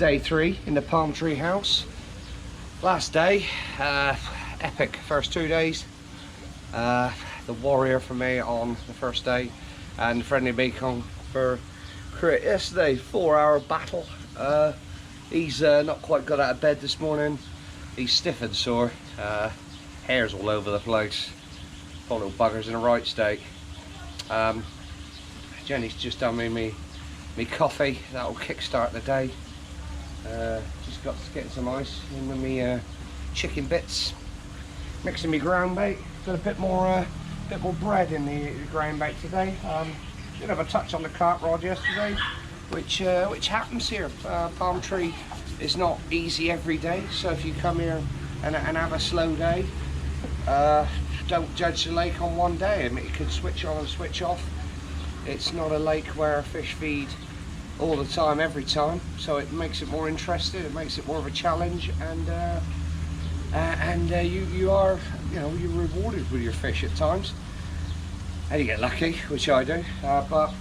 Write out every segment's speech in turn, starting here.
day 3 in the Palm Tree house. Last day, epic first 2 days. The warrior for me on the first day, and friendly beacon for Crit yesterday. 4-hour battle. He's not quite got out of bed this morning. He's stiff and sore. Hairs all over the place. Poor little bugger's in a right state. Jenny's just done me coffee. That'll kickstart the day. Just got to get some ice in with me chicken bits. Mixing me ground bait. Got a bit more bread in the ground bait today. Did have a touch on the carp rod yesterday, which happens here. Palm Tree is not easy every day, so if you come here and have a slow day, don't judge the lake on one day. I mean, it could switch on and switch off. It's not a lake where fish feed all the time, every time, so it makes it more interesting. It makes it more of a challenge, and you're rewarded with your fish at times. And you get lucky, which I do. But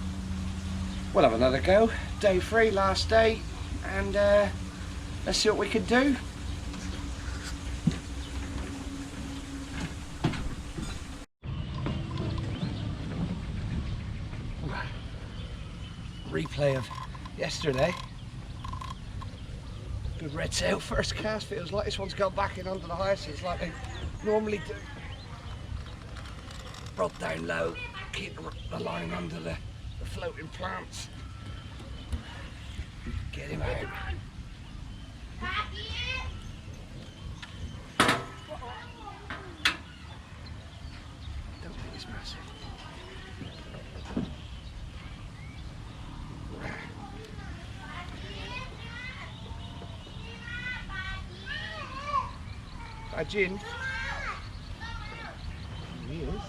we'll have another go. Day 3, last day, and let's see what we can do. Replay of yesterday. Good red tail first cast. Feels like this one's gone back in under the hyacinths like they normally do. Rod down low, keep the line under the floating plants. Get him out. Don't think it's massive. A gin. He is.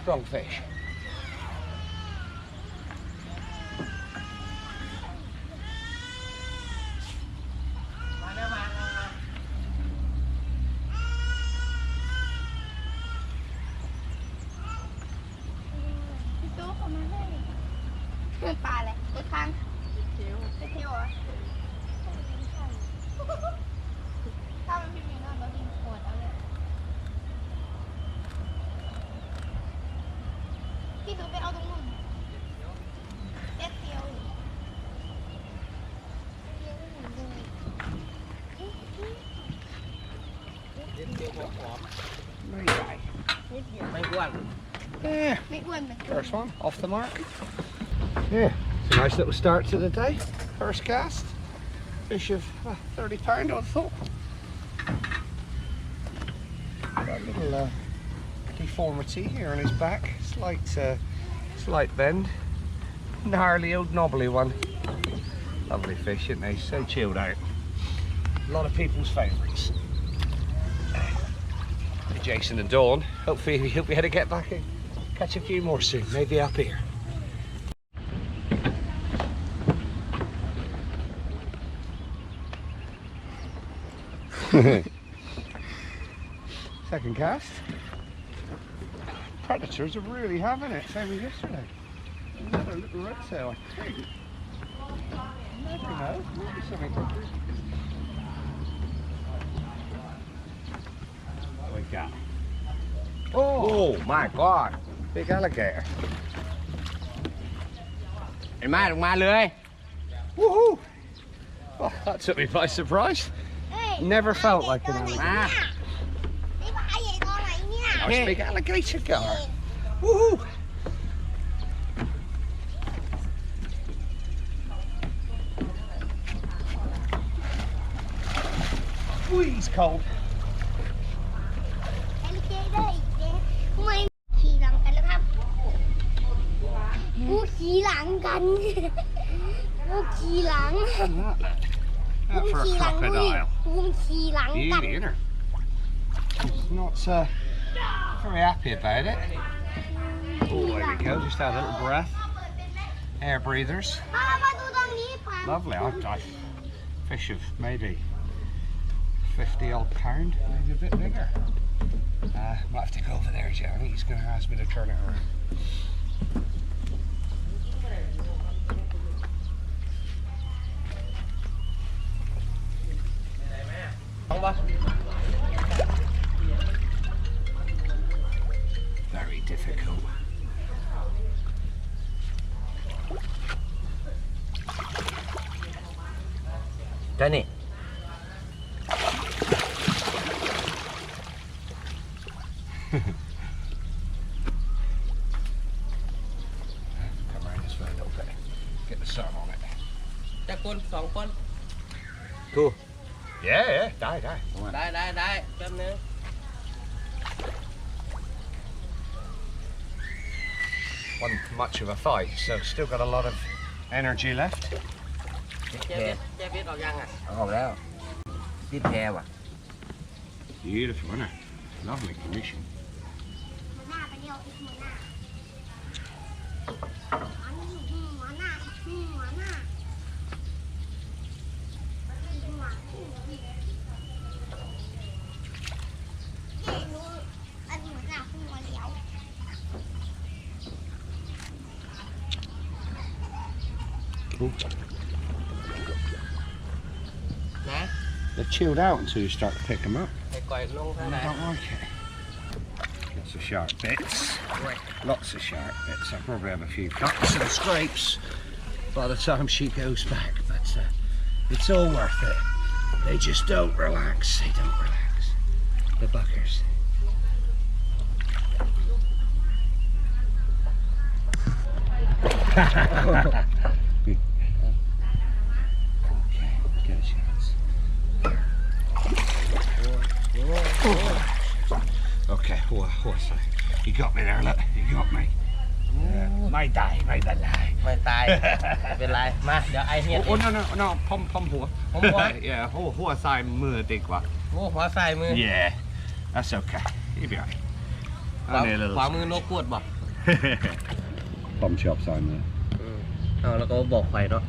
Strong fish. Yeah, first one off the mark. Yeah, it's a nice little start to the day. First cast, fish of 30 pound, I thought. Got a little deformity here on his back, slight bend, gnarly old knobbly one. Lovely fish, isn't they? So chilled out. A lot of people's favourites. Jason and Dawn. Hopefully we had to get back and catch a few more soon, maybe up here. Second cast. Predators are really having it, same as yesterday. Another little red tail, I think. You never know, maybe something. What we got? Oh my God! Big alligator. Woohoo! Oh, that took me by surprise. Never felt like an alligator. Nice big alligator Gaaaaar. Woohoo! Ooh, he's cold. That for a crocodile. Beauty, isn't her? She's not very happy about it. Oh, there we go. Just had a little breath. Air breathers. Lovely. I fish of maybe 50 odd pound, maybe a bit bigger. Might have to go over there, Jeremy. He's going to ask me to turn it around. Very difficult. Done it. Come around this way a little bit. Get the sun on it. Chắc con, 2 con. Cool. Yeah, die. Đai, cơm nữa. Wasn't much of a fight, so still got a lot of energy left. Che biết đỏ răng à? Ồ đó. Tiếp theo à. Beautiful, isn't it? Lovely condition. Nè. They're chilled out until you start to pick them up. Thầy quậy luôn thế I này. don't like it. Lots of sharp bits. Lots of sharp bits. I'll probably have a few cuts and scrapes by the time she goes back, but it's all worth it. They just don't relax. They don't relax. The buggers. Okay, get a chance. Okay, what's that? You got me there, look. You got me. Mai tai, mai bên lại. Mày tài. Bên lại. Mà, ดี๋ยวไอ้เฮีย Oh, no, pomหัว. ผมหัว Yeah, หัวทรายมือดีกว่า โอ้หัวใส่มือ Yeah, that's okay. You'll be alright. ขวามือนกกวดบ่ Pom chop sign there. เอาแล้วก็บอกไฟเนาะ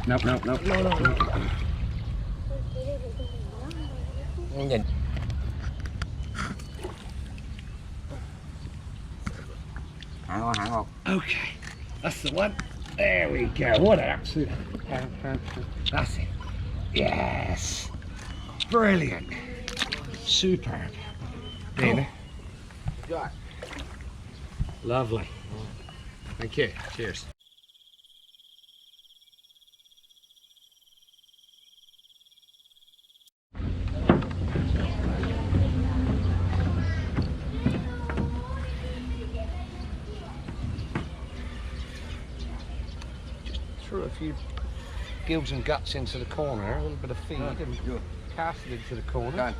No. เย็น Hãng không? Okay, that's the one. There we go. What an absolute. That's it. Yes. Brilliant. Superb. Dana. Rồi. Lovely. Thank you. Cheers. Threw a few gills and guts into the corner, a little bit of feed, and cast it into the corner. Rồi.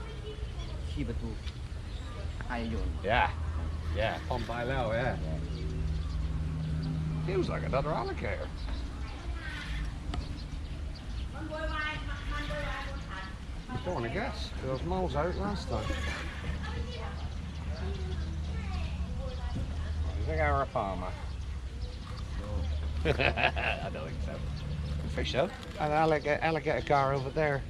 Khi bật tù. Hay dồn. Yeah, on by low, yeah. Feels like another alligator. I don't want to guess, because I was miles out last time. I think I were a palmer. I don't think so. Good fish though. An alligator Gaaaaar over there,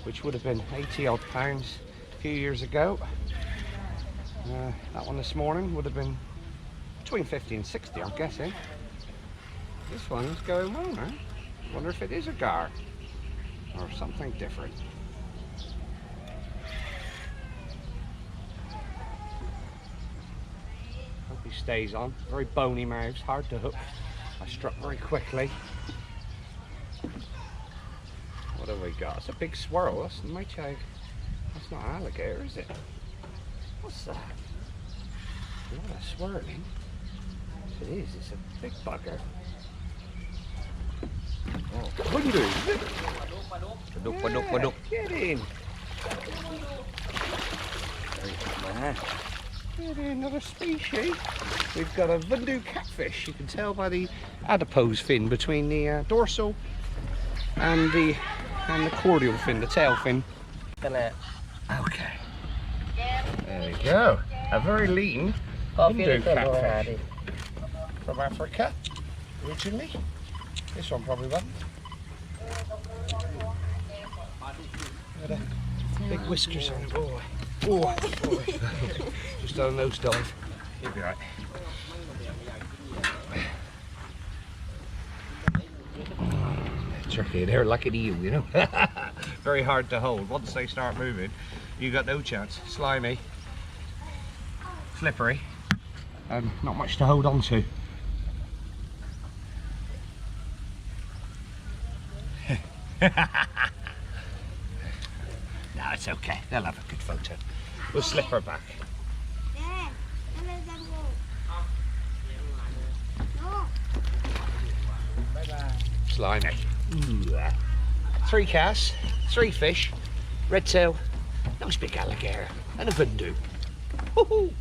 which would have been 80 odd pounds a few years ago. That one this morning would have been between 50 and 60, I'm guessing. This one's going well now. Wonder if it is a Gaaaaar or something different. Hope he stays on. Very bony mouths, hard to hook. I struck very quickly. What have we got? It's a big swirl. That's not an alligator, is it? What's that? A lot of swirling. It is. It's a big bugger. Oh, Bundu, is it? Paduk. Get in. Get in, another species. We've got a Bundu catfish. You can tell by the adipose fin between the dorsal and the caudal fin, the tail fin. Okay. There we go. A very lean Hindu catfish from Africa originally. This one probably wasn't. Got a big whiskers on the boy. Oh, just done a nose dive. He'll be right. Tricky, they're like an eel, you know. Very hard to hold. Once they start moving, you got no chance. Slimy, slippery, and not much to hold on to. No, it's okay. They'll have a good photo. We'll slip her back. Slimy. Ooh. 3 casts, 3 fish, redtail, nice big alligator, and a gundu. Woohoo!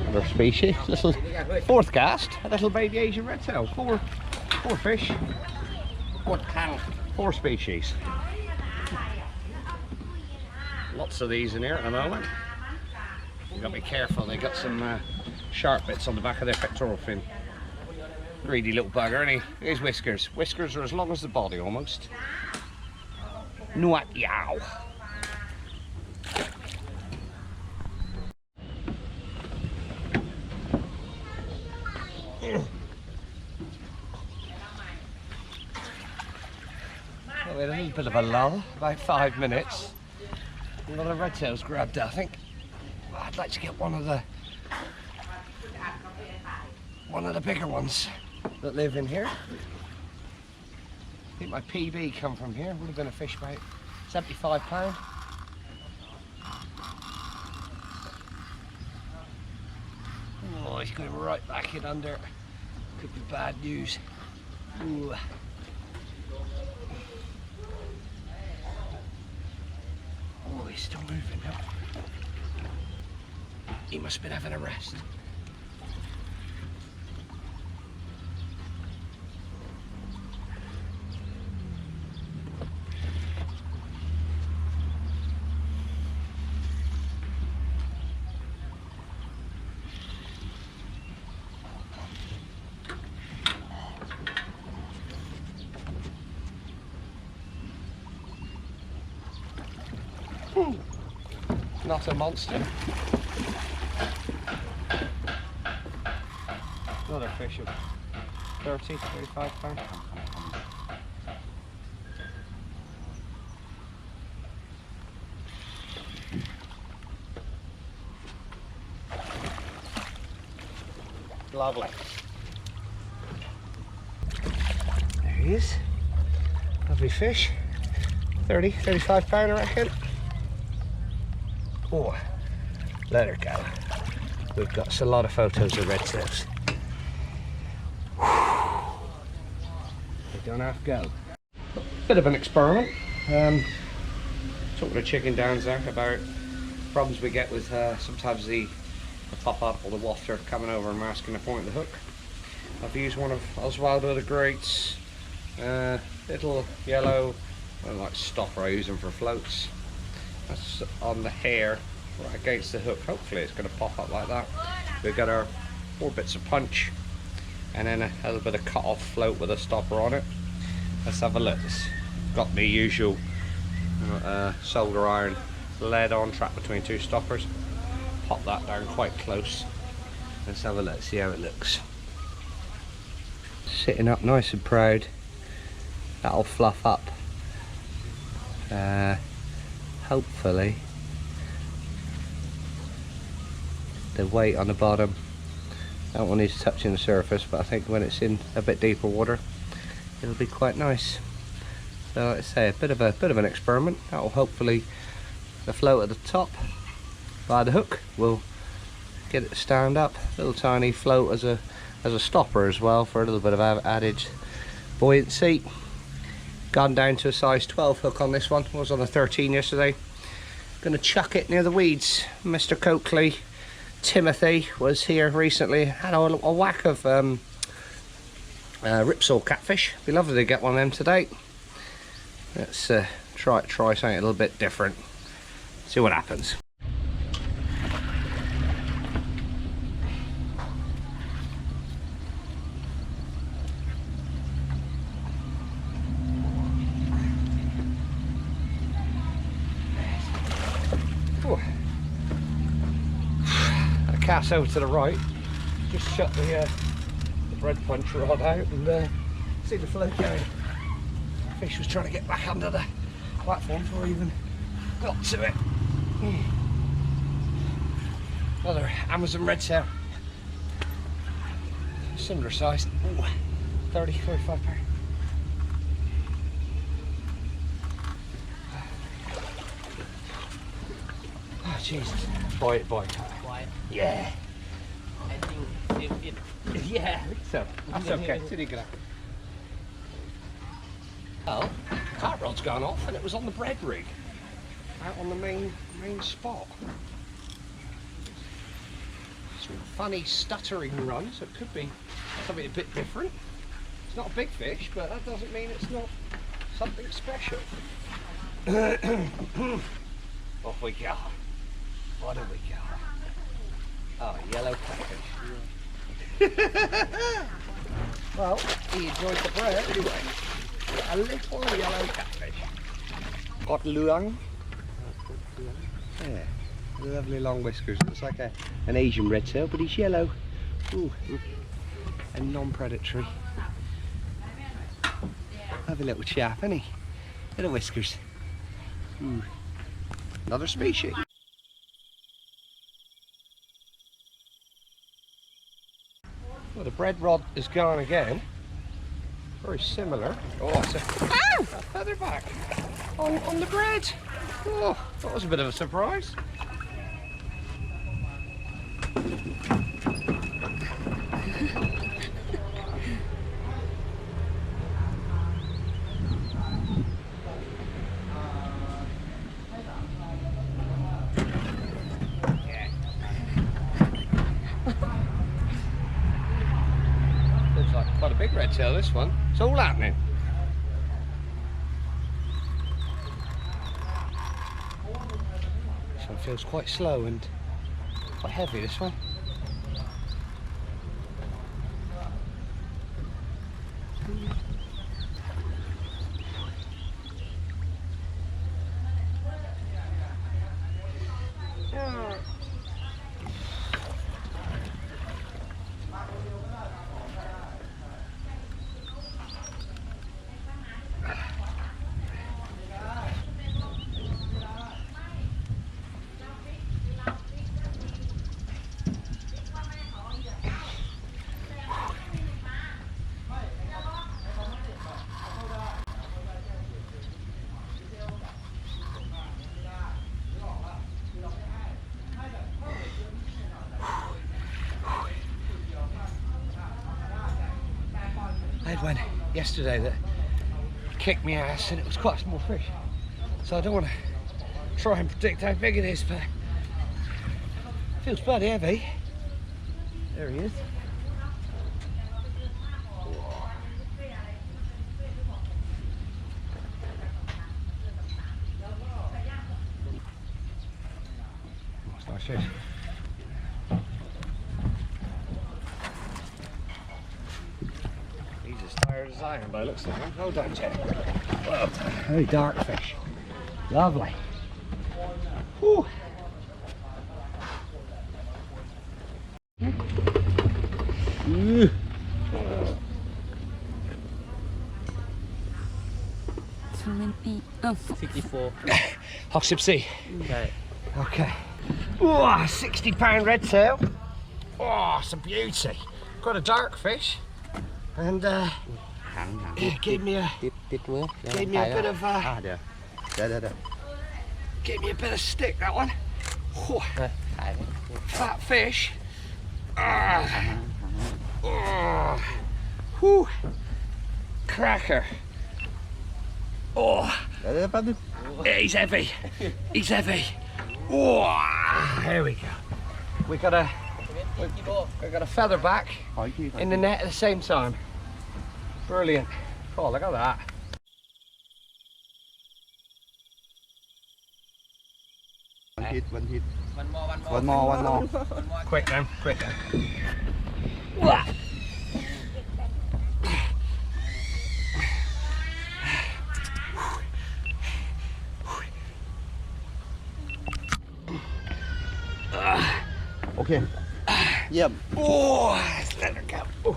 Another species, little 4th cast, a little baby Asian redtail. 4 fish, 4 species. Lots of these in here at the moment. You've got to be careful, they got some sharp bits on the back of their pectoral fin. Greedy little bugger, and his whiskers. Whiskers are as long as the body almost. Nuat yow. Well, we had a little bit of a lull, about 5 minutes. A lot of redtails grabbed, I think. I'd like to get one of the bigger ones that live in here. I think my PB come from here. Would have been a fish about £75. Oh, he's going right back in under. Could be bad news. Ooh. Oh, he's still moving now. He must have been having a rest. Not a monster. Another fish of 30, 35 pounds. Lovely. There he is. Lovely fish. 30, 35 pound, I reckon. Oh, let her go. We've got a lot of photos of redtails. They don't have to go. Bit of an experiment. Talking to Chicken Downs there about problems we get with sometimes the pop up or the wafter coming over and masking the point of the hook. I've used one of Oswaldo the Great's little yellow, like stopper I use them for floats. That's on the hair right against the hook. Hopefully it's going to pop up like that. We've got our 4 bits of punch and then a little bit of cut off float with a stopper on it. Let's have a look. It's got the usual solder iron lead on, trapped between 2 stoppers. Pop that down quite close. Let's have a look, see how it looks. Sitting up nice and proud. That'll fluff up. Hopefully the weight on the bottom, that one is touching the surface, but I think when it's in a bit deeper water it'll be quite nice. So like I say, a bit of an experiment. That will hopefully, the float at the top by the hook will get it to stand up. Little tiny float as a stopper as well for a little bit of added buoyancy. Gone down to a size 12 hook on this one. I was on a 13 yesterday. Gonna chuck it near the weeds. Mr. Coakley, Timothy was here recently. Had a whack of ripsaw catfish. Be lovely to get one of them today. Let's Try something a little bit different. See what happens. Cast over to the right, just shut the bread punch rod out and see the float going. Fish was trying to get back under the platform before I even got to it. Another Amazon redtail, similar size. Ooh, 30, 35 pound. Oh Jesus! Boy. Yeah. I think it. Yeah, I think so. That's okay. Did he get out? Well, cart rod's gone off and it was on the bread rig. Out on the main spot. Some funny stuttering run, so it could be something a bit different. It's not a big fish, but that doesn't mean it's not something special. Off we go. What do we go? Oh, yellow catfish. Well, he enjoyed the bread anyway. A little yellow catfish. Got luang. Yeah, lovely long whiskers. Looks like an Asian redtail, but he's yellow. Ooh, and non-predatory. Lovely little chap, isn't he? Little whiskers. Ooh. Another species. Well, the bread rod is gone again. Very similar. Oh, it's a featherback on the bread. Oh, that was a bit of a surprise. Quite a big redtail, this one. It's all happening. This one feels quite slow and quite heavy, this one. I had one yesterday that kicked me ass and it was quite a small fish. So I don't want to try and predict how big it is, but it feels bloody heavy. There he is. That's a nice fish. Tired as I am by the looks of him. Well done, Ted. Well done. Very dark fish. Lovely. Whew. Oh. 64. Hoxipsy. Okay. Okay. Oh, 60-pound redtail. Oh, it's a beauty. Got a dark fish. And it gave me a bit of gave me a bit of stick, that one. Oh, fat fish. Whew. Cracker. Oh, he's heavy. He's heavy. Oh, here we go. We got a feather back in the net at the same time. Brilliant. Oh, look at that. One hit. One more. One more. Quick then, quick then. โอเค เยี่ยม Oh, let her go. Oh.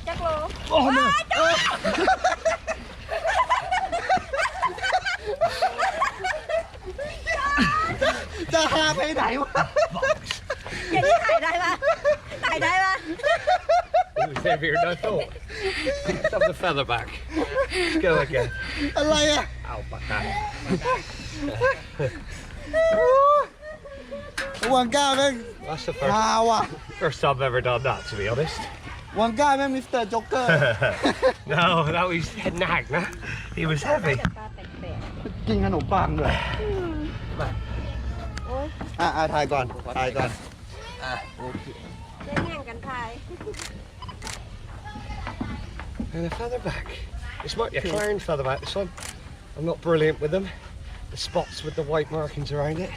จักโล Oh no. จะหาไปไหนวะ อย่างนี้ถ่ายได้ปะถ่ายได้ปะ It was heavier than I thought. Let's have the feather back. Let's go again. อะไรอ่ะ Alpaca. วังก้าแม่ง That's the ฮาว่ะ first time I've ever done that, to be honest. วังก้าแม่งมิสเตอร์จ็อกเกอร์ No, that was nag, nah. He was heavy. ปลาแปลก กินขนมปังด้วย ๆโอ้ย ถ่ายก่อนถ่ายก่อน แย่งกันถ่าย And a feather back. This might be a clown feather back, this one. I'm not brilliant with them. The spots with the white markings around it.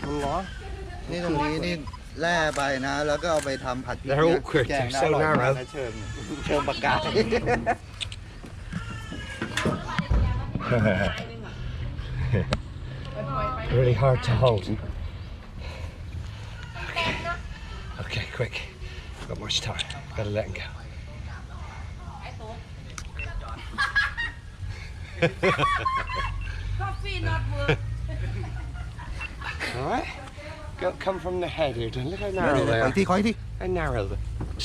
มันร้อนนี่ตรงนี้นี่แล่ไปนะ แล้วก็เอาไปทำผัดพริก They're awkward, แกง they're so อร่อยมาก narrow. นะเชิญปากกา Really hard to hold. Okay, quick. Got much time. Gotta let him go. Coffee not work Alright. Come from the head here, Look how เดี๋ยว narrow เดี๋ยว they ขอ are. อีกทีขออีกที How narrow the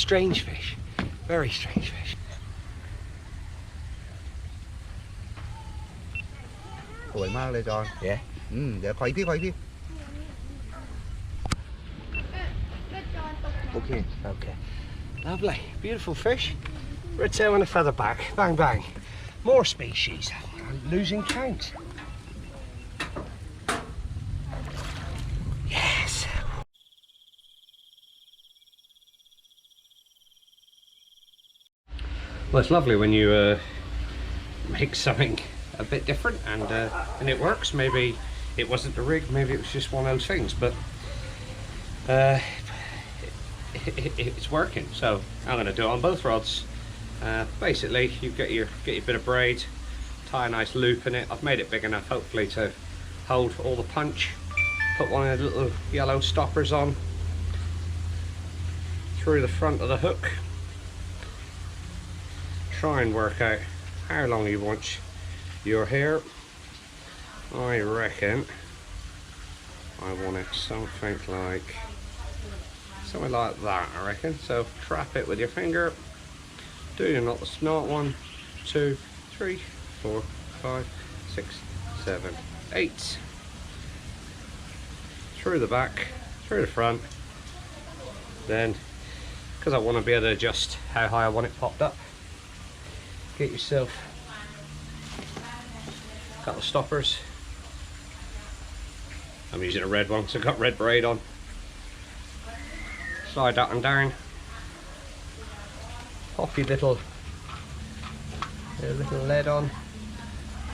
strange fish. Very strange fish. สวยมากเลยจอน Yeah. เดี๋ยวขออีกทีขออีกทีโอเค Okay. Lovely. Beautiful fish. Redtail and a feather back. Bang bang. More species. I'm losing count. Yes. Well, it's lovely when you make something a bit different and it works. Maybe it wasn't the rig, maybe it was just one of those things, but it's working. So I'm going to do it on both rods. Basically, you get your bit of braid, tie a nice loop in it. I've made it big enough, hopefully, to hold all the punch. Put one of the little yellow stoppers on through the front of the hook. Try and work out how long you want your hair. I reckon I want it something like that, I reckon. So trap it with your finger. Do your knot the snot. 1, 2, 3, 4, 5, 6, 7, 8. Through the back, through the front. Then, because I want to be able to adjust how high I want it popped up, get yourself a couple of stoppers. I'm using a red one, so I've got red braid on. Slide that one down. Pop your little lead on.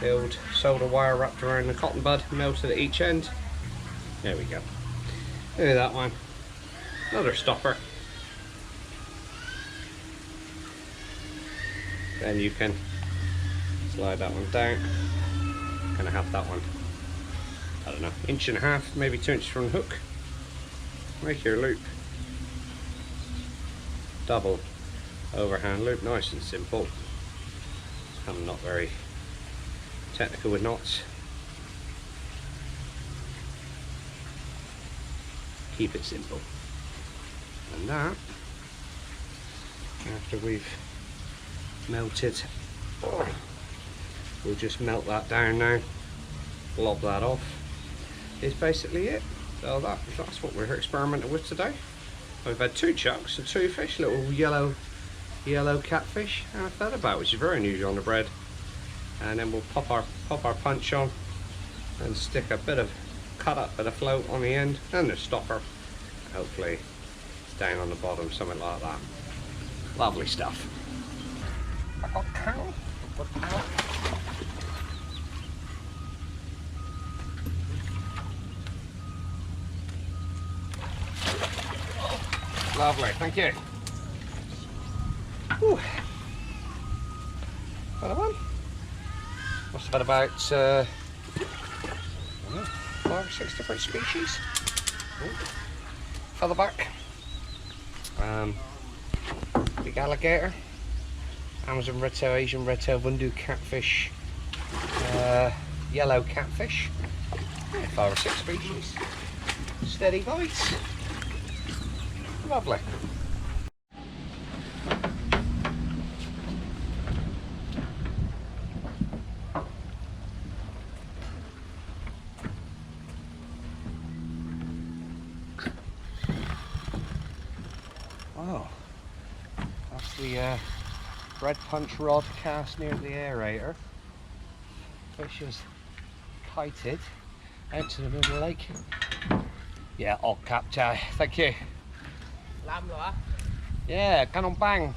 The old solder wire wrapped around the cotton bud, melted at each end. There we go. Do that one. Another stopper. Then you can slide that one down. Kind of have that one, I don't know, 1.5 inches, maybe 2 inches from the hook. Make your loop. Double overhand loop, nice and simple. I'm not very technical with knots. Keep it simple. And that, after we've melted, we'll just melt that down now, blob that off, is basically it. So that's what we're experimenting with today. We've had 2 chunks of 2 fish, little yellow catfish and a featherback, which is very unusual on the bread. And then we'll pop our punch on and stick a bit of cut up bit of float on the end and the stopper. Hopefully it's down on the bottom, something like that. Lovely stuff. I got cow. Lovely, thank you. Whew. Another one. Must have had about 5 or 6 different species. Featherback. Big alligator. Amazon redtail, Asian redtail, catfish, yellow catfish. 5 or 6 species. Steady bites. Lovely. Oh, that's the red punch rod cast near the aerator. Fish is kited out to the middle of the lake. Yeah, all capture. Thank you. Làm rồi á. Yeah, canon bang.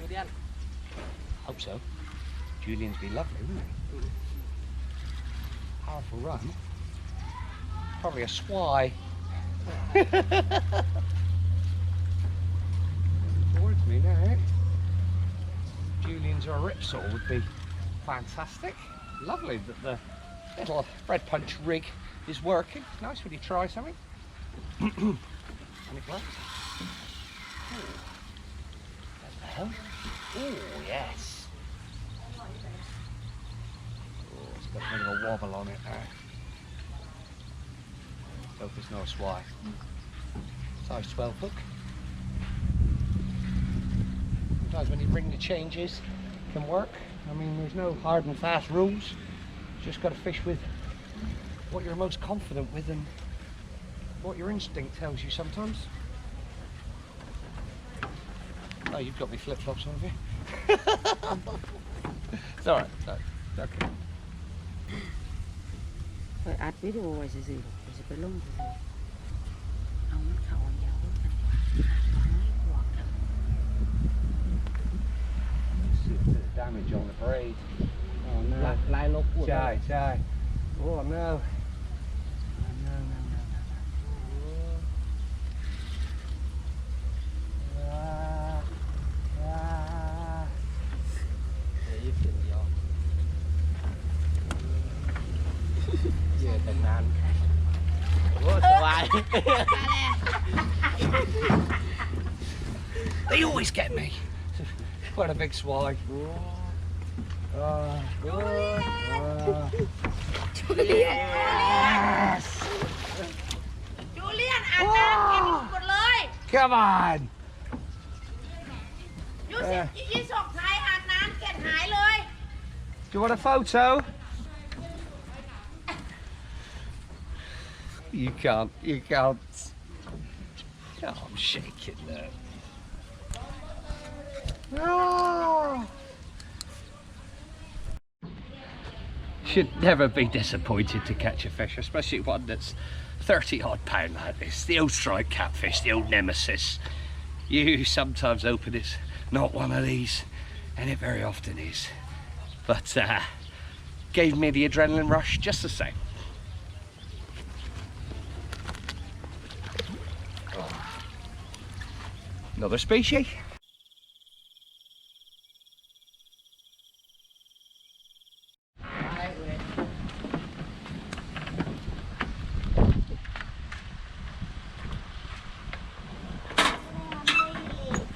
Julian. Hope so. Julian's been lovely, wouldn't he? Powerful run. Probably a swai. Towards me now. Julian's or a ripsaw would be fantastic. Lovely that the little red punch rig is working. Nice when you try something. And it works. Hello. Oh yes. Oh, it's got a bit of a wobble on it now. Hope it's not a swai. Size 12 hook. Sometimes when you bring the changes, it can work. I mean, there's no hard and fast rules. You just got to fish with what you're most confident with and what your instinct tells you sometimes. Oh, you've got me flip-flops on, have you? It's alright. Okay. อัดวิดีโอไว้ซื่อๆจะไปลงซื่อๆเอามันเข้ายาวกันหวก Damage on the braid. Oh no. Lại lột của Chai. Oh no. They always get me. What a big swag. Yes! Julian อาบน้ำเก็บหมดเลย Come on! ยี่สกไทยอาบน้ำเก็บหายเลย Do you want a photo? You can't. Oh, I'm shaking now. Oh. Should never be disappointed to catch a fish, especially one that's 30 odd pound like this. The old striped catfish, the old nemesis. You sometimes open it's not one of these, and it very often is. But gave me the adrenaline rush just the same. Another species.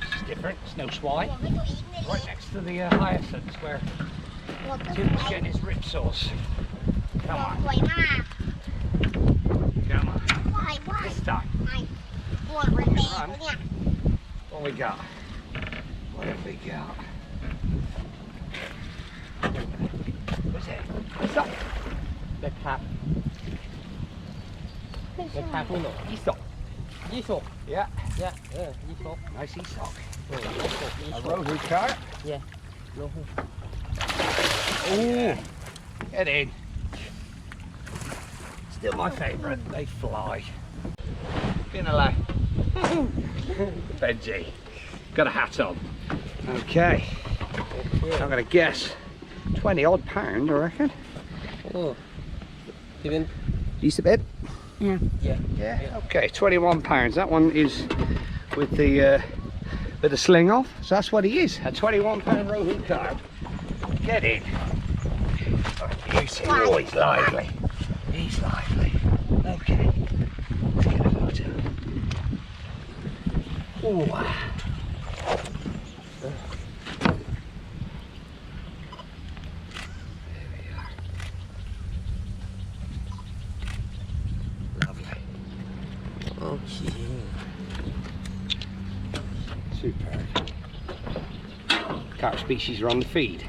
It's different, it's no swai. Right next to the hyacinths where Tim's getting his rip sauce. Come on. Come on. This time. What we got? What have we got? What's that? What's up? The cap. The cap không nổi. Esoc. Esoc. Yeah. Yeah, esoc. Nice esoc. A Esoc. rotary carp. Yeah. Ooh. Get in. Still my favourite. They fly. Been a lad. Benji. Got a hat on. Okay. I'm going to guess 20 odd pound, I reckon. Oh. Even Just a bit. Yeah. Yeah. Okay, £21. That one is with the sling off. So that's what he is. A £21 rohu carp. Get in. Oh, he's lively. He's lively. Okay. Let's get a photo. Oh. Okay. Superb. Carp species are on the feed.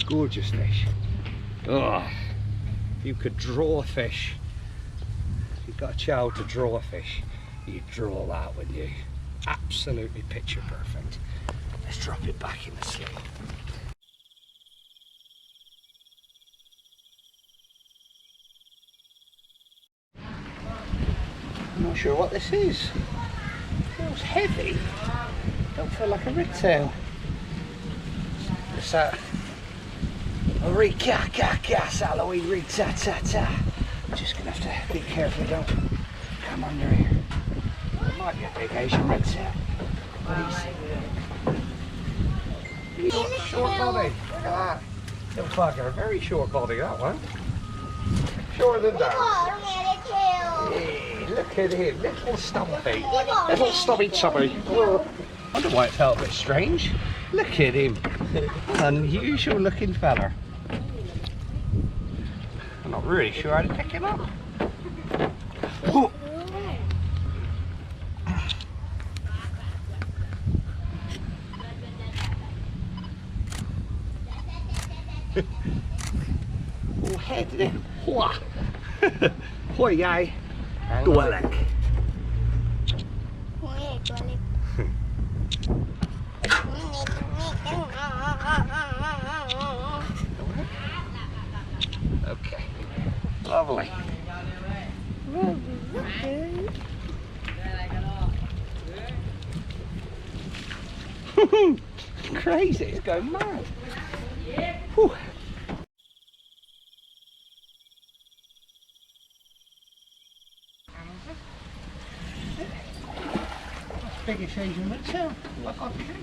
Gorgeous fish. Oh, if you could draw a fish, if you've got a child to draw a fish, you'd draw that, wouldn't you? Absolutely picture perfect. Let's drop it back in the sling. I'm not sure what this is. Feels heavy. Don't feel like a redtail. It's that Halloween ta. Just gonna have to be careful I don't come under here. It might be a big Asian redtail. Short body. Look at that. Little fucker. Very short body, that one. Shorter than that. Yeah, look at him. Little stumpy. Little stubby chubby. I wonder why it felt a bit strange. Look at him. Unusual looking fella. I'm not really sure how to pick him up. Oh. Oh, head there. Hoi. Hoi yai. ตัวเล็ก Okay. Lovely. Crazy, it's going mad. Whew. Biggest Asian redtail. Look on you.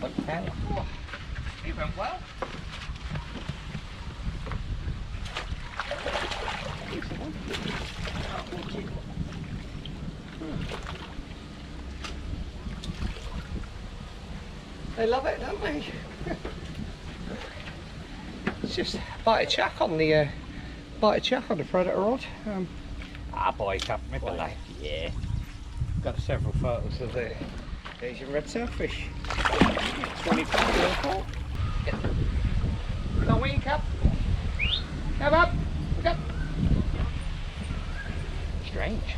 What the hell? Oh, he went well. They love it, don't they? It's just bite a chuck on the predator rod. Boy, cap, maybe like, yeah. Got several photos of the Asian redtail fish. 20 pounds. No wing cap. Come up. Look up. Strange.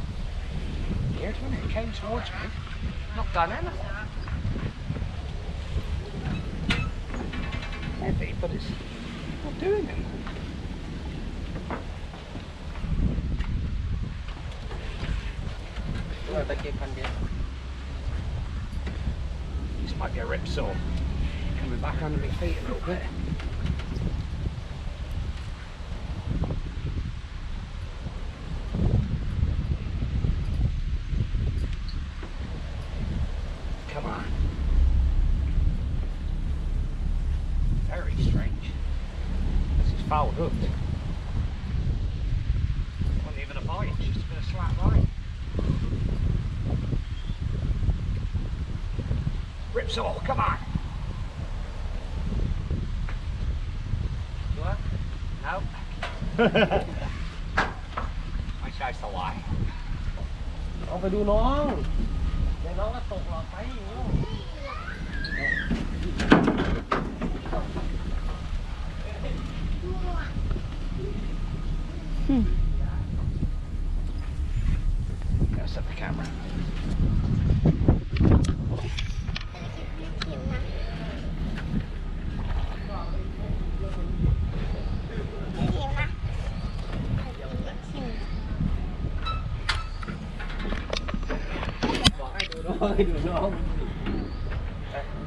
Weird when it came towards me. Not done anything. Heavy, but it's not doing anything. This might be a ripsaw. Coming back under my feet a little bit. Come on. Very strange. This is foul hooked. Wasn't even a bite, just a bit of slack line. Ripsaw, come on! What? No. My size to lie. เอาไปดูน้องเดี๋ยวน้องก็ตกหลอดไฟอยู่ Gotta set the camera.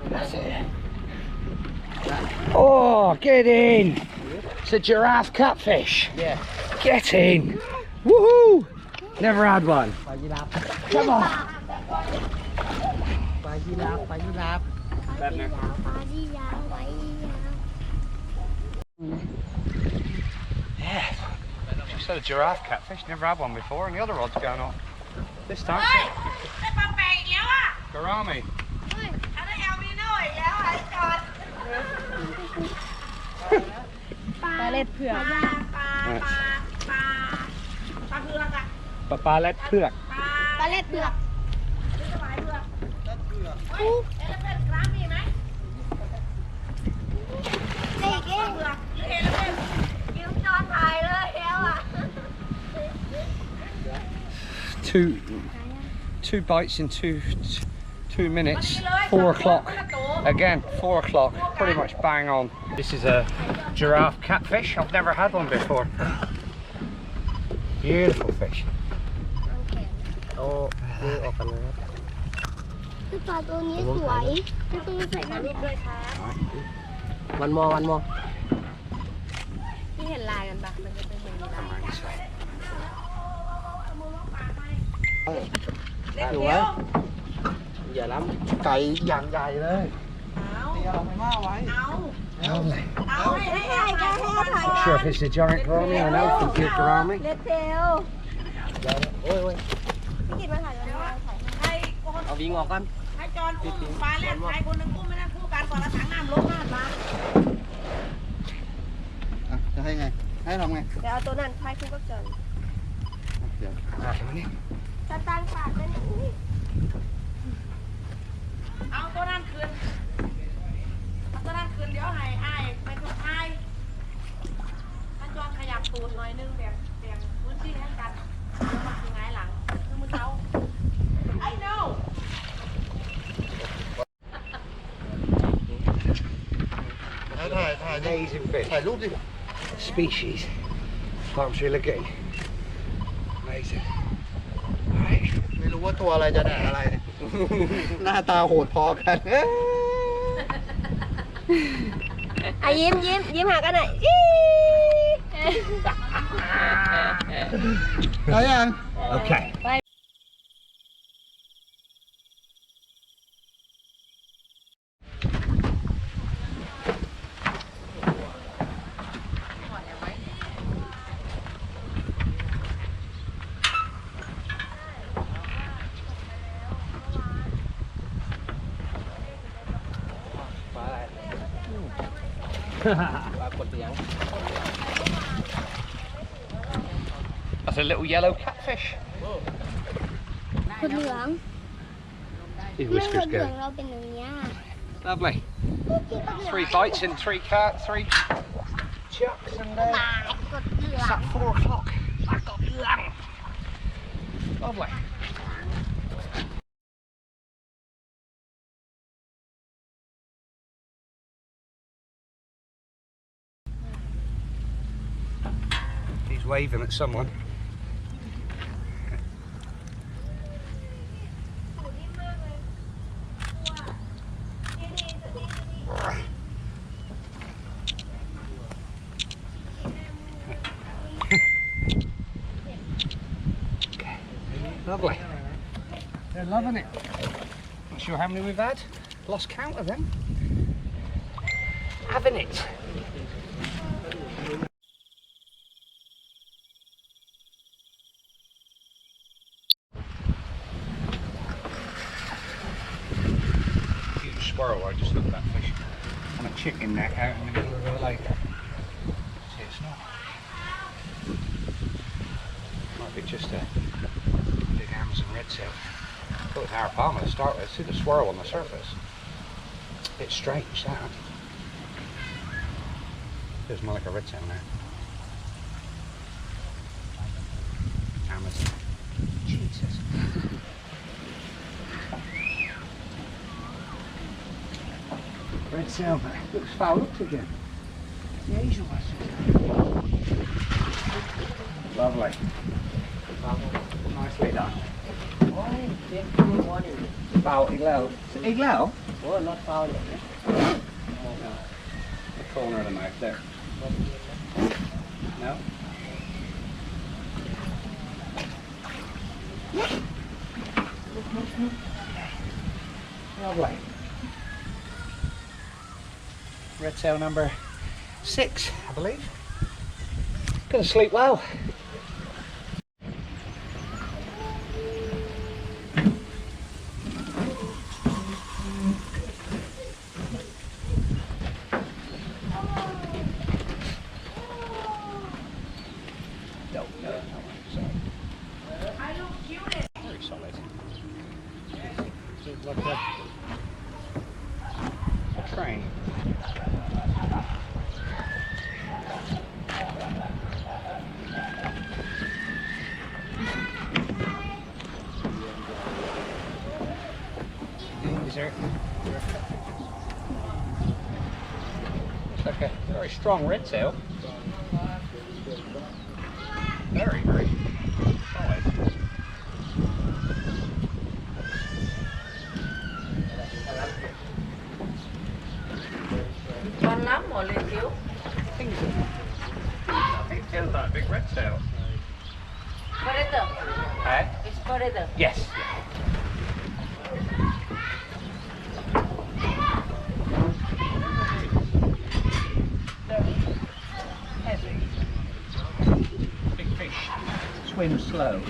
That's it. Oh, get in! It's a giraffe catfish. Yeah. Get in. Woohoo! Never had one. ปลายีราฟ Come on. ปลายีราฟปลายีราฟ Yeah. Just had a giraffe catfish. Never had one before, and the other rod's going on. This time. Gourami. ปลาเล็ดเผือก ปลาเล็ดเผือก ปลาเล็ดเผือก Two bites in two minutes. 4 o'clock. Again, 4 o'clock. Pretty much bang on. This is a giraffe catfish. I've never had one before. Beautiful fish. โอ้นี่ออกกันเลยครับ ปลาตัวนี้สวยตัวใส่น้ำด้วยค่ะ วันมอ ที่เห็นลายกันปะมันจะเป็นอย่างนี้ Come around this way. อยู่ไว้อย่าล้ำไก่อย่างใหญ่เลยเตียเอาไปมาไว้ Lovely. ให้ถ่ายกันให้ถ่าย Not sure if it's a giant gourami or an elephant gilt gourami. เลเทล โอ้ย พี่กินมาถ่ายกันให้ เอาวิ่งออกกัน ให้จอนอุ้มปลาแรกใครคนหนึงอุ้มไม่ได้คู่กันก่อนละถังน้ำลงน้ำมา จะให้ไง ให้ทำไง เดี๋ยวเอาตัวนั้นถ่ายคู่กับจอน เดี๋ยว ตาตางขาดนั่นนี่ เอาตัวนั้นคืนเอาตัวนั้นคืนเดี๋ยวให้อ้ายไปทุกท้ายถ้าจอนขยับตูดหน่อยนึงแบ่งพื้นที่ให้กันแล้วมาคือไงหลังคือมือเท้าไอ้ know ถ่าย Amazing fish. ถ่ายรูปดิ Species. Palm Tree Lagoon. Amazing. Alright. ไม่รู้ว่าตัวอะไรจะแดกอะไร หน้าตาโหดพอกัน ยิ้มหากันหน่อย ได้ยัง Okay. That's a little yellow catfish. คนเหลือง His ไม่คน whiskers เหลือง go. เราเป็นอย่างนี้ Lovely. 3 bites in 3 chucks and ปลากดเหลือง it's at 4 o'clock. I got long. Lovely. He's waving at someone. Lovely. They're loving it. Not sure how many we've had. Lost count of them. Having it. Huge squirrel. I just looked at that fish on a chicken neck out in the middle of the lake. See, it's not. Might be just a big Amazon redtail. I thought it was our palm to start with. See the swirl on the surface. It's strange that. Feels more like a redtail now. Amazon. Jesus. Redtail, but it looks fouled up again. The Asian was. Lovely. Nicely done. Foul iglau. Iglau? Oh, not foul. The corner of the mouth there. No. Lovely. Red tail number 6, I believe. Gonna sleep well. Very solid. Like a train. Dessert. Looks like a very strong red tail. Very, very solid. Con lắm rồi liền thiếu. I think it feels like a big red tail. Predator. Eh? It's predator. Yes. Heavy. Big fish. Swim slow.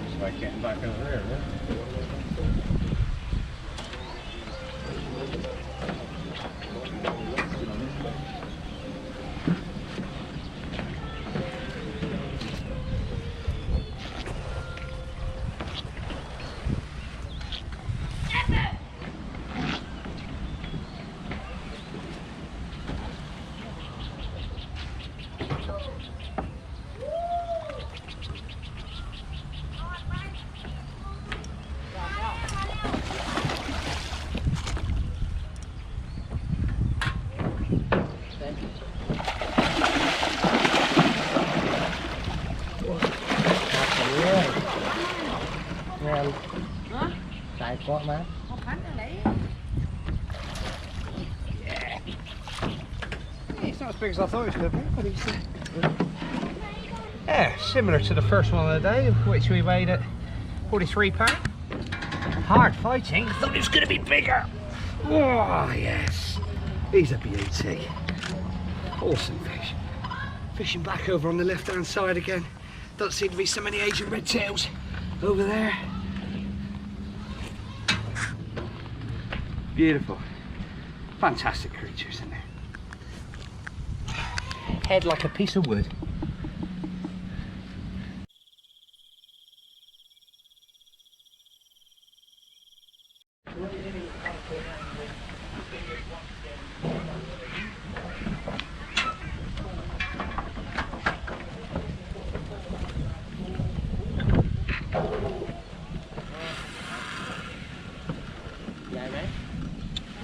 It's like getting back over there, isn't it? Chạy quá má. It's not as big as I thought it was going to be, but it's yeah, similar to the first one of the day, which we weighed at 43 pounds. Hard fighting. I thought it was going to be bigger. Oh yes, he's a beauty. Awesome fish. Fishing back over on the left-hand side again. Don't seem to be so many Asian redtails over there. Beautiful. Fantastic creatures in there. Head like a piece of wood.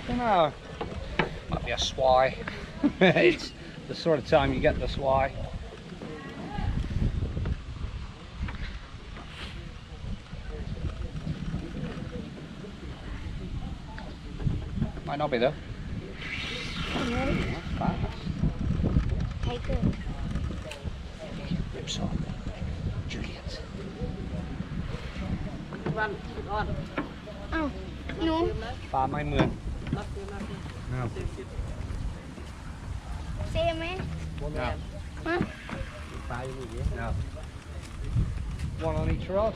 No, might be a swai. It's the sort of time you get the swai. Might not be though. That's fast. Take it. Ripsaw. Juliet. Run, put on. Oh, no. ปลาไม้เมือง No. Xem ấy. No. Huh? No. One on each rod.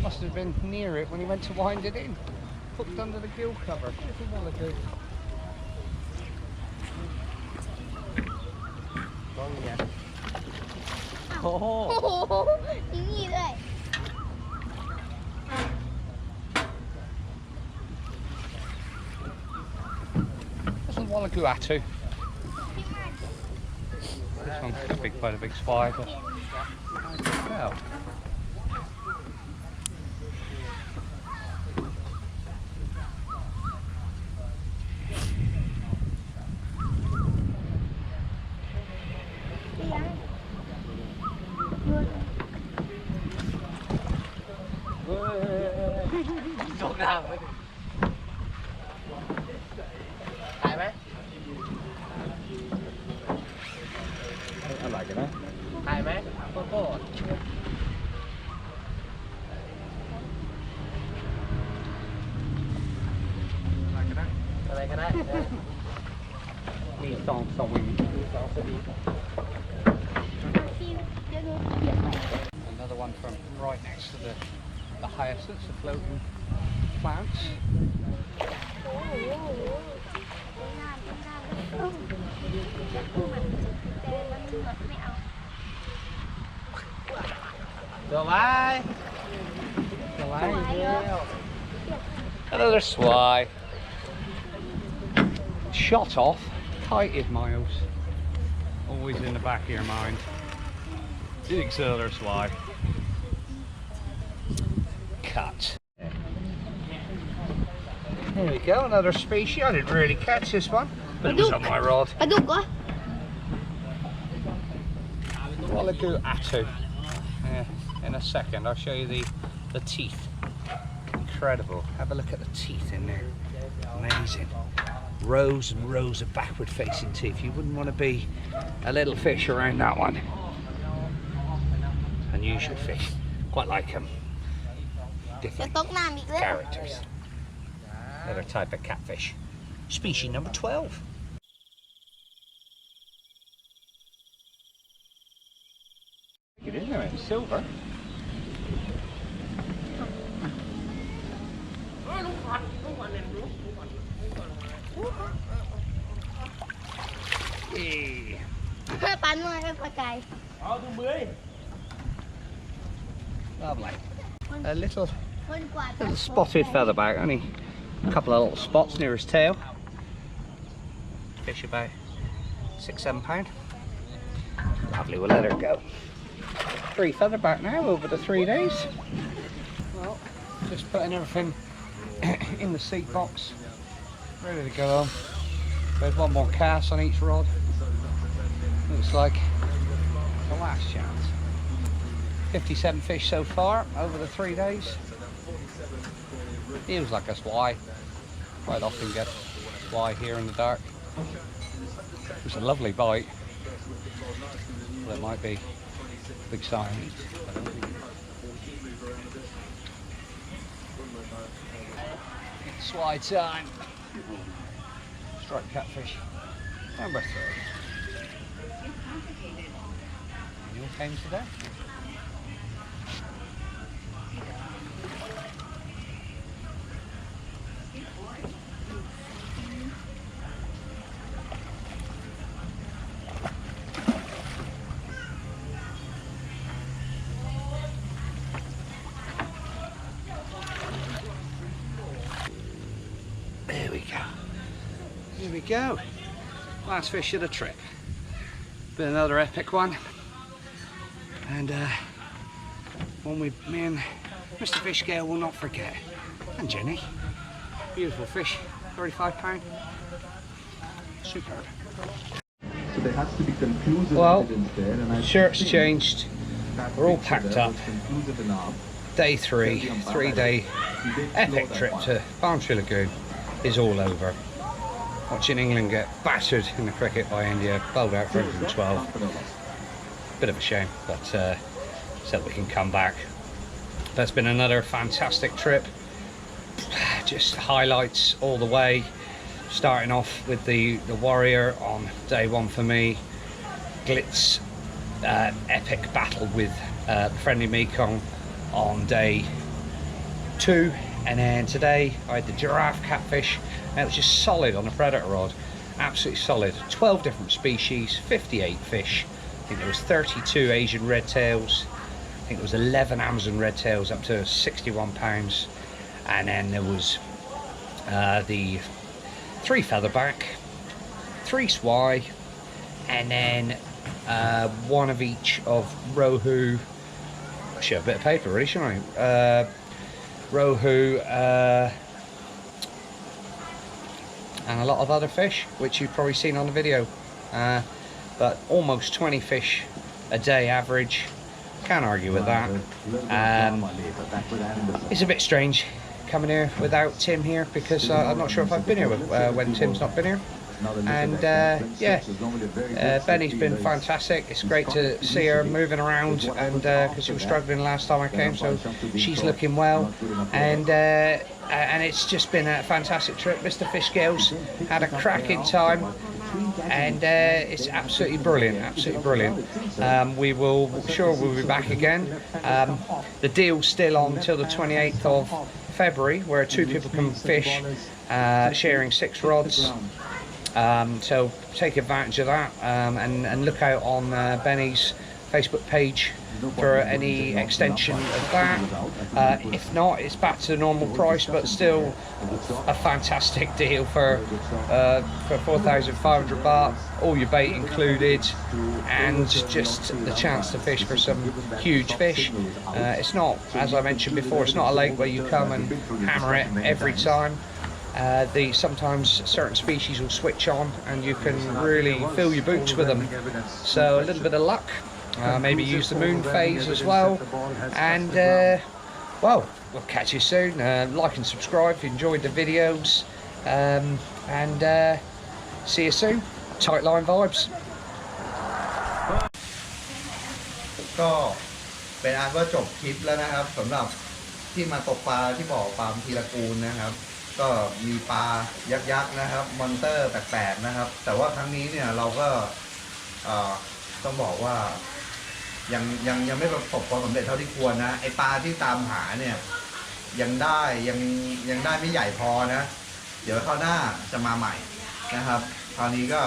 Must have been near it when he went to wind it in. Hooked under the gill cover. Little Wallago. Oh. Cái gì đây? Little Wallago Attu. This one's quite a big spy, but well. จมน้ำไปดิถ่ายไหม อะไรกันนะ ถ่ายไหมโต้โต้อะไรก็ได้ นี่สองสวิง Another one from right next to the hyacinths, the floating plants. เดี๋ยวไว้เดี๋ยวไว้เดี๋ยว Another swai. Shot off, kited miles. Always in the back of your mind. Big sailor swai. Cut. There we go, another species. I didn't really catch this one, but it was on my rod. ปลาดุกเหรอ Wallago Attu. Yeah, in a second I'll show you the teeth. Incredible. Have a look at the teeth in there. Amazing. Rows and rows of backward facing teeth. You wouldn't want to be a little fish around that one. Unusual fish. Quite like them. จะ Different ตกน้ำอีกแล้ว characters. Another type of catfish. Species number 12. It is, isn't it? It's silver. Yeah. ปลาหน่อยปลาไก่ Lovely. A little คนกวาด little spotted featherback, only a couple of little spots near his tail. Fish about 6-7 pound. Lovely, we'll let her go. 3 featherback now over the 3 days. Well, just putting everything in the seat box, ready to go on. There's one more cast on each rod. Looks like the last chance. 57 fish so far over the 3 days. Feels like a swai. Quite often get swai here in the dark. It was a lovely bite. Well, it might be big sign. Swai time. Striped catfish. Number 3. Your came today? There we go. Here we go. Last fish of the trip. Been another epic one. And one me and Mr.Fishscale will not forget. And Jenny. Beautiful fish. £35. Superb. So there has to be conclusive Well, evidence there, and I shirts think changed. that We're all picture packed there up. was conclusive enough. Day 3, 3-day We did epic slow that trip one. to Palm Tree Lagoon is all over. Watching England get battered in the cricket by India, bowled out for 112. Bit of a shame, but said we can come back. That's been another fantastic trip. Just highlights all the way. Starting off with the Warrior on day 1 for me. Glit's epic battle with friendly Mekong on day 2. And then today I had the Giraffe catfish, and it was just solid on the predator rod. Absolutely solid. 12 different species, 58 fish. I think there was 32 Asian Redtails. I think there was 11 Amazon Redtails up to 61 pounds. And then there was the 3 featherback, 3 swai, and then 1 of each of rohu. I should have a bit of paper really, shouldn't I? Rohu, and a lot of other fish, which you've probably seen on the video. But almost 20 fish a day average. Can't argue with that. It's a bit strange coming here without Tim here because I'm not sure if I've been here when Tim's not been here. And yeah, Benny's been fantastic. It's great to see her moving around, and because she was struggling last time I came, so she's looking well. And it's just been a fantastic trip. Mr.Fishscale's had a cracking time, and it's absolutely brilliant, absolutely brilliant. We'll be back again. The deal's still on until the 28th of February, where 2 people can fish, sharing 6 rods. So take advantage of that, and look out on Benny's Facebook page for any extension of that. If not, it's back to the normal price, but still a fantastic deal for 4,500 baht, all your bait included, and just the chance to fish for some huge fish. It's not, as I mentioned before, it's not a lake where you come and hammer it every time. Sometimes certain species will switch on and you can really fill your boots with them. So a little bit of luck, maybe use the moon phase as well, and well, we'll catch you soon. Like and subscribe if you enjoyed the videos, and see you soon. Tight line vibes. ก็เป็นอันว่าจบคลิปแล้วนะครับสำหรับที่มาตกปลาที่บ่อปลาทีละกูลนะครับก็มีปลายักษ์นะครับมอนเตอร์แปลกๆนะครับแต่ว่าครั้งนี้เนี่ยเราก็ต้องบอกว่ายังไม่ประสบความสำเร็จเท่าที่ควรนะไอปลาที่ตามหาเนี่ยยังได้ไม่ใหญ่พอนะเดี๋ยวคราวหน้าจะมาใหม่นะครับคราวนี้ก็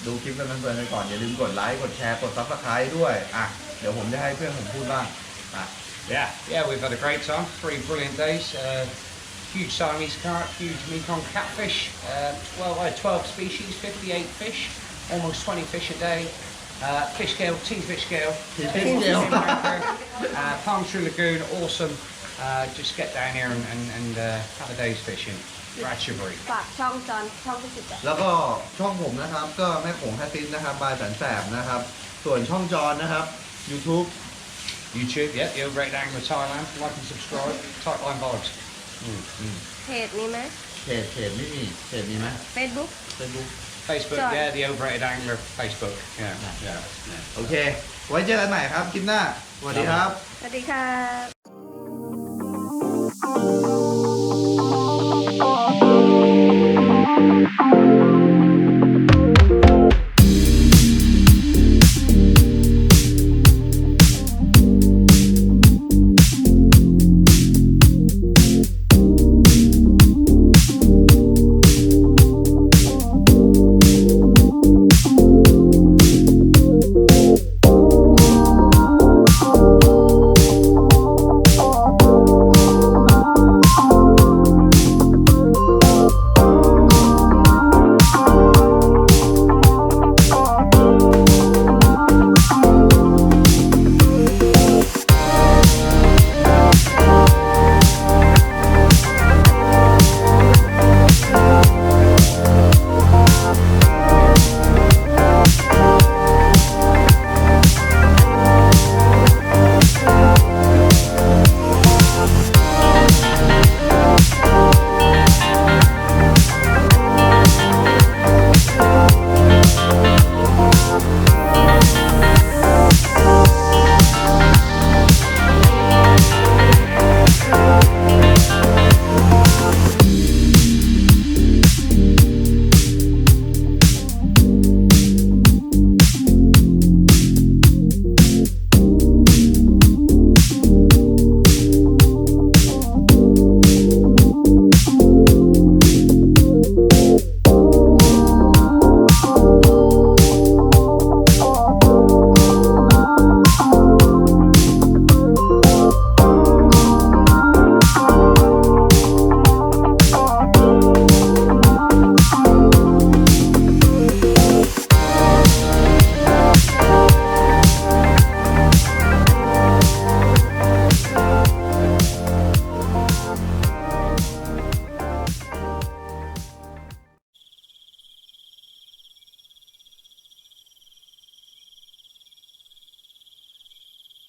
ดูคลิปกันเพลินๆไปก่อนอย่าลืมกดไลค์กดแชร์กด Subscribe ด้วยเดี๋ยวผมจะให้เพื่อนผมพูดบ้างYeah, we've had a great time. 3 brilliant days. Huge Siamese carp, huge Mekong catfish. Well, I had 12 species, 58 fish, almost 20 fish a day. Fishscale, T-Fishscale, Palm Tree Lagoon, awesome. Just get down here and have a day's fishing. Ratchaburi. ฝากช่องจอนช่องพิจิตร แล้วก็ช่องผมนะครับก็แม่โขงแคทฟิชนะครับบายแสนแสบนะครับส่วนช่องจอนนะครับ YouTube, yeah, the Overrated Angler Thailand. Like and subscribe. Tight line vibes. เพจมีไหม เพจไม่มีเพจมีไหม Facebook Facebook, Sorry. yeah, the Overrated Angler Facebook. Yeah. โอเคไว้เจอกันใหม่ครับคลิปหน้าสวัสดีครับ สวัสดีค่ะ